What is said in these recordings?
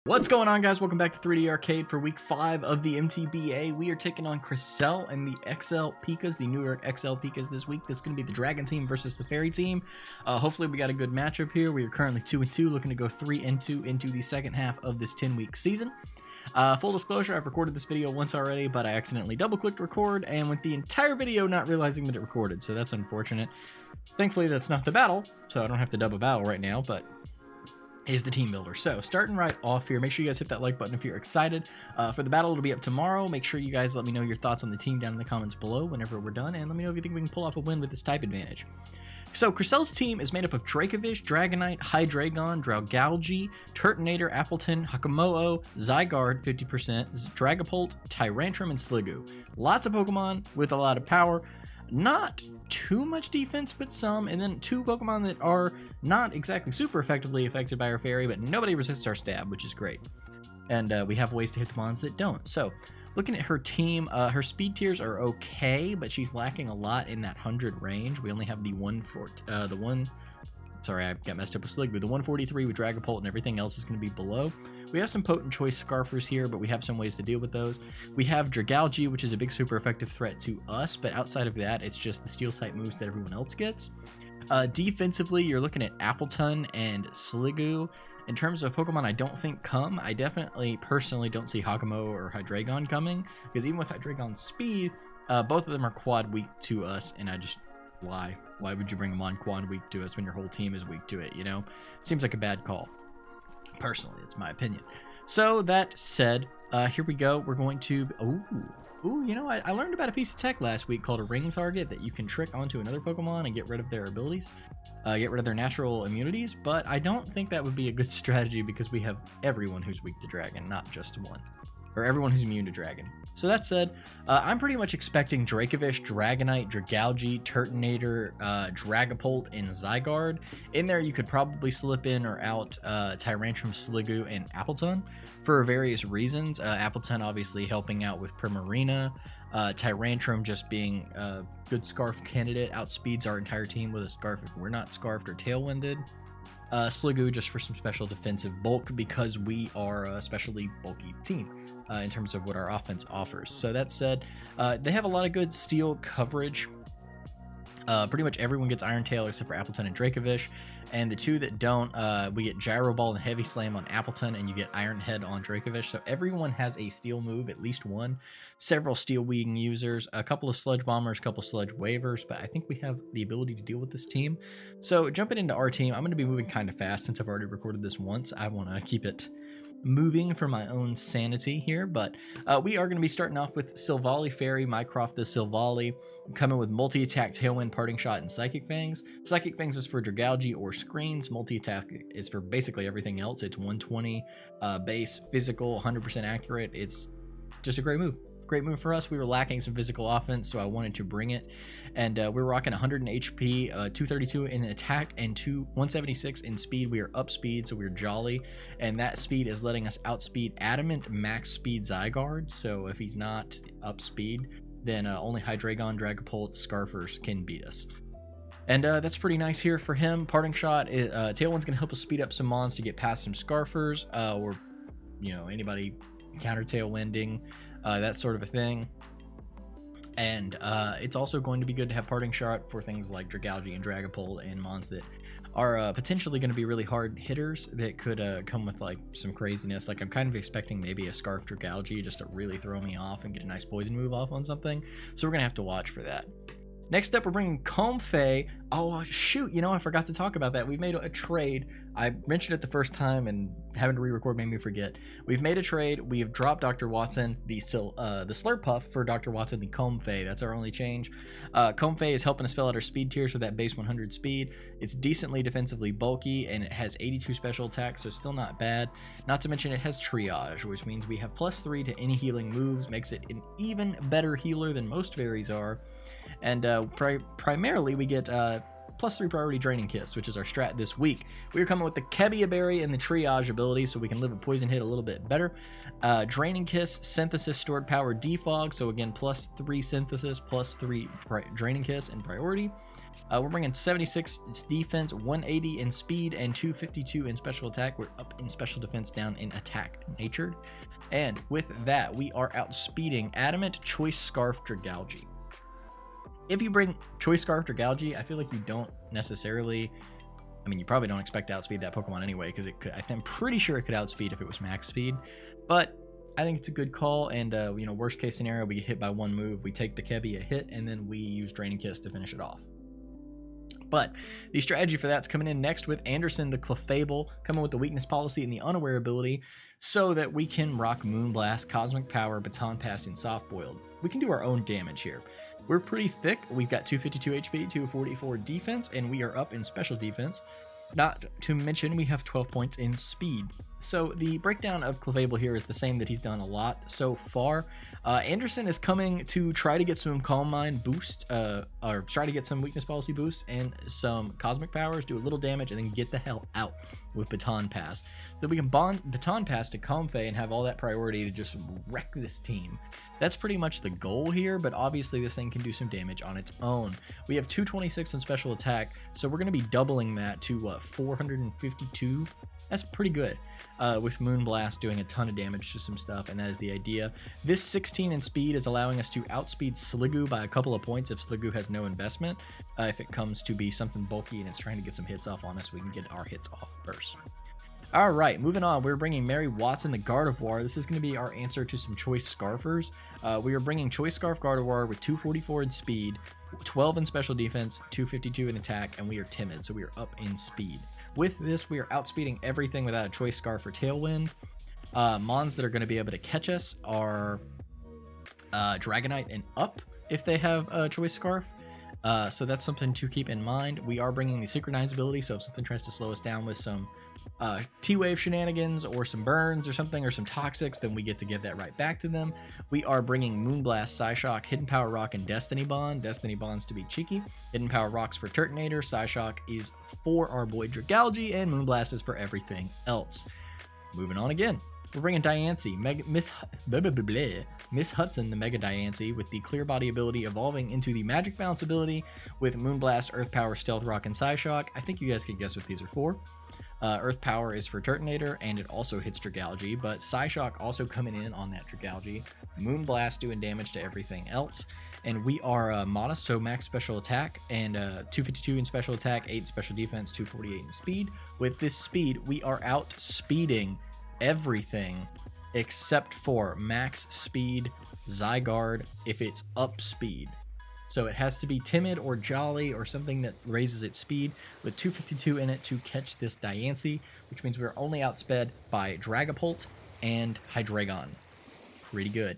What's going on, guys? Welcome back to 3D Arcade for week 5 of the MTBA. We are taking on Kreselle and the XL Pikas, the New York XL Pikas this week. This is going to be the Dragon team versus the Fairy team. Hopefully we got a good matchup here. We are currently 2-2, looking to go 3-2 into the second half of this 10-week season. Full disclosure, I've recorded this video once already, but I accidentally double-clicked record and went the entire video not realizing that it recorded, so that's unfortunate. Thankfully, that's not the battle, so I don't have to dub a battle right now, but is the team builder. So starting right off here, make sure you guys hit that like button if you're excited for the battle. It'll be up tomorrow. Make sure you guys let me know your thoughts on the team down in the comments below whenever we're done, and let me know if you think we can pull off a win with this type advantage. So Kreselle's team is made up of Dracovish, Dragonite, Hydreigon, Dragalgae, Turtonator, Appleton, Hakamo'o, Zygarde 50%, Dragapult, Tyrantrum, and Sliggoo. Lots of Pokemon with a lot of power. Not too much defense, but some, and then two Pokemon that are not exactly super effectively affected by our fairy, but nobody resists our stab, which is great. And we have ways to hit the mons that don't. So looking at her team, her speed tiers are okay, but she's lacking a lot in that 100 range. We only have the sorry, I got messed up with Sliggoo. The 143 with Dragapult, and everything else is going to be below. We have some potent choice Scarfers here, but we have some ways to deal with those. We have Dragalgae, which is a big super effective threat to us, but outside of that, it's just the steel type moves that everyone else gets. Defensively, you're looking at Appleton and Sliggoo. In terms of Pokemon I don't think come, I definitely personally don't see Hakamo'o or Hydreigon coming, because even with Hydreigon's speed, both of them are quad weak to us, and I just, why would you bring them on quad weak to us when your whole team is weak to it, you know? Seems like a bad call. Personally, it's my opinion. So that said, here we go. We're going to, you know, I learned about a piece of tech last week called a ring target that you can trick onto another Pokemon and get rid of their abilities, get rid of their natural immunities, but I don't think that would be a good strategy because we have everyone who's weak to dragon, not just one, or everyone who's immune to dragon. So that said, I'm pretty much expecting Dracovish, Dragonite, Dragalgae, Turtonator, Dragapult, and Zygarde. In there, you could probably slip in or out Tyrantrum, Sliggoo, and Appleton for various reasons. Appleton obviously helping out with Primarina. Tyrantrum just being a good Scarf candidate, outspeeds our entire team with a Scarf if we're not Scarfed or Tailwinded. Sliggoo just for some special defensive bulk because we are a specially bulky team. In terms of what our offense offers. So that said, they have a lot of good steel coverage. Pretty much everyone gets Iron Tail except for Appleton and Dracovish, and the two that don't, we get Gyro Ball and Heavy Slam on Appleton, and you get Iron Head on Dracovish. So everyone has a steel move, at least one. Several Steel Wing users, a couple of Sludge Bombers, a couple Sludge Waivers, but I think we have the ability to deal with this team. So jumping into our team, I'm going to be moving kind of fast since I've already recorded this once. I want to keep it moving for my own sanity here, but we are going to be starting off with SILVALLY Fairy, Mycroft the SILVALLY, coming with multi-attack, Tailwind, Parting Shot, and Psychic Fangs. Psychic Fangs is for Dragalgae or Screens. Multi-attack is for basically everything else. It's 120 base, physical, 100% accurate. It's just a great move. Great move for us. We were lacking some physical offense, so I wanted to bring it. And we're rocking 100 in HP, 232 in attack, and 176 in speed. We are up speed, so we're jolly. And that speed is letting us outspeed Adamant max speed Zygarde. So if he's not up speed, then only Hydreigon, Dragapult, Scarfers can beat us. And that's pretty nice here for him. Parting Shot, Tailwind's going to help us speed up some mons to get past some Scarfers, or, you know, anybody counter Tailwinding. That sort of a thing. And it's also going to be good to have Parting Shot for things like Dragalgae and Dragapult and mons that are potentially going to be really hard hitters that could come with like some craziness. Like I'm kind of expecting maybe a Scarf Dragalgae just to really throw me off and get a nice poison move off on something. So we're going to have to watch for that. Next up, we're bringing COMFEY. Oh, shoot, you know, I forgot to talk about that. We've made a trade. I mentioned it the first time, and having to re-record made me forget. We've made a trade. We have dropped Dr. Watson, the Slurpuff, for Dr. Watson, the COMFEY. That's our only change. COMFEY is helping us fill out our speed tiers with that base 100 speed. It's decently defensively bulky, and it has 82 special attacks, so still not bad. Not to mention it has Triage, which means we have +3 to any healing moves, makes it an even better healer than most fairies are. And primarily we get +3 priority Draining Kiss, which is our strat this week. We are coming with the Kebia Berry and the Triage ability, so we can live a poison hit a little bit better. Draining Kiss, Synthesis, Stored Power, Defog, so again +3 Synthesis, +3 Draining Kiss and priority. We're bringing 76 in defense, 180 in speed, and 252 in special attack. We're up in special defense, down in attack natured. And with that, we are outspeeding Adamant, Choice Scarf, Dragalgae. If you bring Choice Scarf, Dragalgae, I feel like you don't necessarily... I mean, you probably don't expect to outspeed that Pokemon anyway, because it could, I'm pretty sure it could outspeed if it was max speed. But I think it's a good call, and you know, worst case scenario, we get hit by one move, we take the Kebby a hit, and then we use Draining Kiss to finish it off. But the strategy for that's coming in next with Anderson the CLEFABLE, coming with the weakness policy and the unaware ability, so that we can rock Moonblast, Cosmic Power, Baton Pass, and Soft Boiled. We can do our own damage here. We're pretty thick. We've got 252 HP, 244 defense, and we are up in special defense. Not to mention, we have 12 points in speed. So the breakdown of CLEFABLE here is the same that he's done a lot so far. Anderson is coming to try to get some Calm Mind boost, or try to get some weakness policy boost and some cosmic powers, do a little damage, and then get the hell out with Baton Pass. So we can Baton Pass to COMFEY and have all that priority to just wreck this team. That's pretty much the goal here, but obviously this thing can do some damage on its own. We have 226 in special attack, so we're going to be doubling that to 452. That's pretty good. With Moonblast doing a ton of damage to some stuff, and that is the idea. This 16 in speed is allowing us to outspeed Sliggoo by a couple of points if Sliggoo has no investment. If it comes to be something bulky and it's trying to get some hits off on us, we can get our hits off first. All right, moving on, we're bringing Mary Watson the Gardevoir. This is going to be our answer to some Choice Scarfers. We are bringing Choice Scarf Gardevoir with 244 in speed, 12 in special defense, 252 in attack, and we are timid, so we are up in speed. With this, we are outspeeding everything without a Choice Scarf or Tailwind. Mons that are going to be able to catch us are Dragonite and up if they have a Choice Scarf. So that's something to keep in mind. We are bringing the Synchronize ability, so if something tries to slow us down with some T-Wave shenanigans or some burns or something, or some toxics, then we get to give that right back to them. We are bringing Moonblast, Psyshock, Hidden Power Rock, and Destiny Bond. Destiny Bond's to be cheeky. Hidden Power Rock's for Turtonator, Psyshock is for our boy Dragalgae, and Moonblast is for everything else. Moving on again. We're bringing Diancie, Miss Hudson, the Mega Diancie, with the Clear Body ability evolving into the Magic Bounce ability with Moonblast, Earth Power, Stealth Rock, and Psyshock. I think you guys can guess what these are for. Earth Power is for Turtonator, and it also hits Dragalgae, but Psyshock also coming in on that Dragalgae. Moonblast doing damage to everything else. And we are Mana, so max special attack, and 252 in special attack, 8 in special defense, 248 in speed. With this speed, we are outspeeding everything except for max speed Zygarde if it's up speed. So it has to be timid or jolly or something that raises its speed with 252 in it to catch this Diancie, which means we're only outsped by Dragapult and Hydreigon. Pretty good.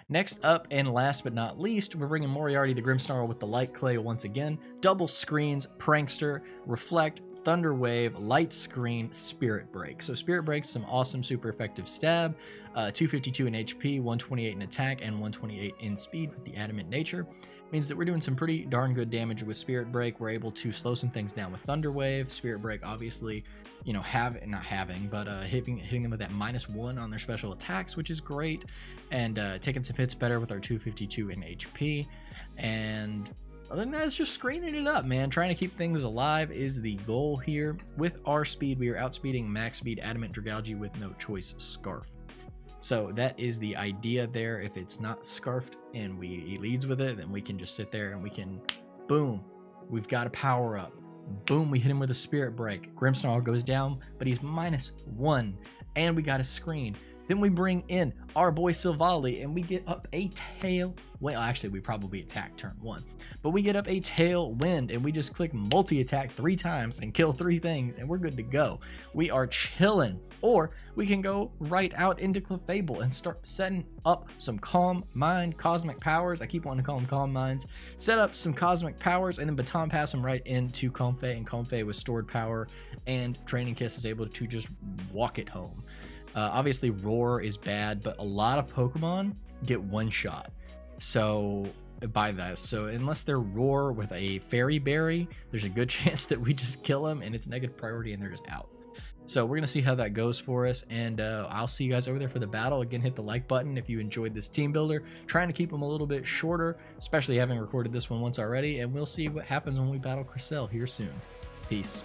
Next up, and last but not least, we're bringing Moriarty the GRIMMSNARL with the Light Clay once again. Double Screens, Prankster, Reflect, Thunder Wave, Light Screen, Spirit Break. So Spirit Break's some awesome, super effective stab. 252 in HP, 128 in attack, and 128 in speed with the Adamant nature. Means that we're doing some pretty darn good damage with Spirit Break. We're able to slow some things down with Thunder Wave. Spirit Break, obviously, you know, hitting them with that -1 on their special attacks, which is great, and taking some hits better with our 252 in HP. And other than that, it's just screening it up, man. Trying to keep things alive is the goal here. With our speed, we are outspeeding max speed Adamant Dragalgae with no Choice Scarf. So that is the idea there. If it's not scarfed and he leads with it, then we can just sit there and we can, boom, we've got a power up. Boom, we hit him with a Spirit Break. GRIMMSNARL goes down, but he's -1, and we got a screen. Then we bring in our boy SILVALLY, and we get up a tail. Well, actually, we probably attack turn 1. But we get up a Tailwind, and we just click multi-attack 3 times and kill 3 things, and we're good to go. We are chilling. Or we can go right out into CLEFABLE and start setting up some Calm Mind, Cosmic Powers. I keep wanting to call them Calm Minds. Set up some Cosmic Powers, and then Baton Pass them right into COMFEY, and COMFEY with stored power and Draining Kiss is able to just walk it home. Obviously, Roar is bad, but a lot of Pokemon get one shot. So by that, so unless they're Roar with a Fairy Berry, there's a good chance that we just kill them and it's negative priority and they're just out. So we're going to see how that goes for us, and I'll see you guys over there for the battle. Again, hit the like button if you enjoyed this team builder. Trying to keep them a little bit shorter, especially having recorded this one once already, and we'll see what happens when we battle Kreselle here soon. Peace.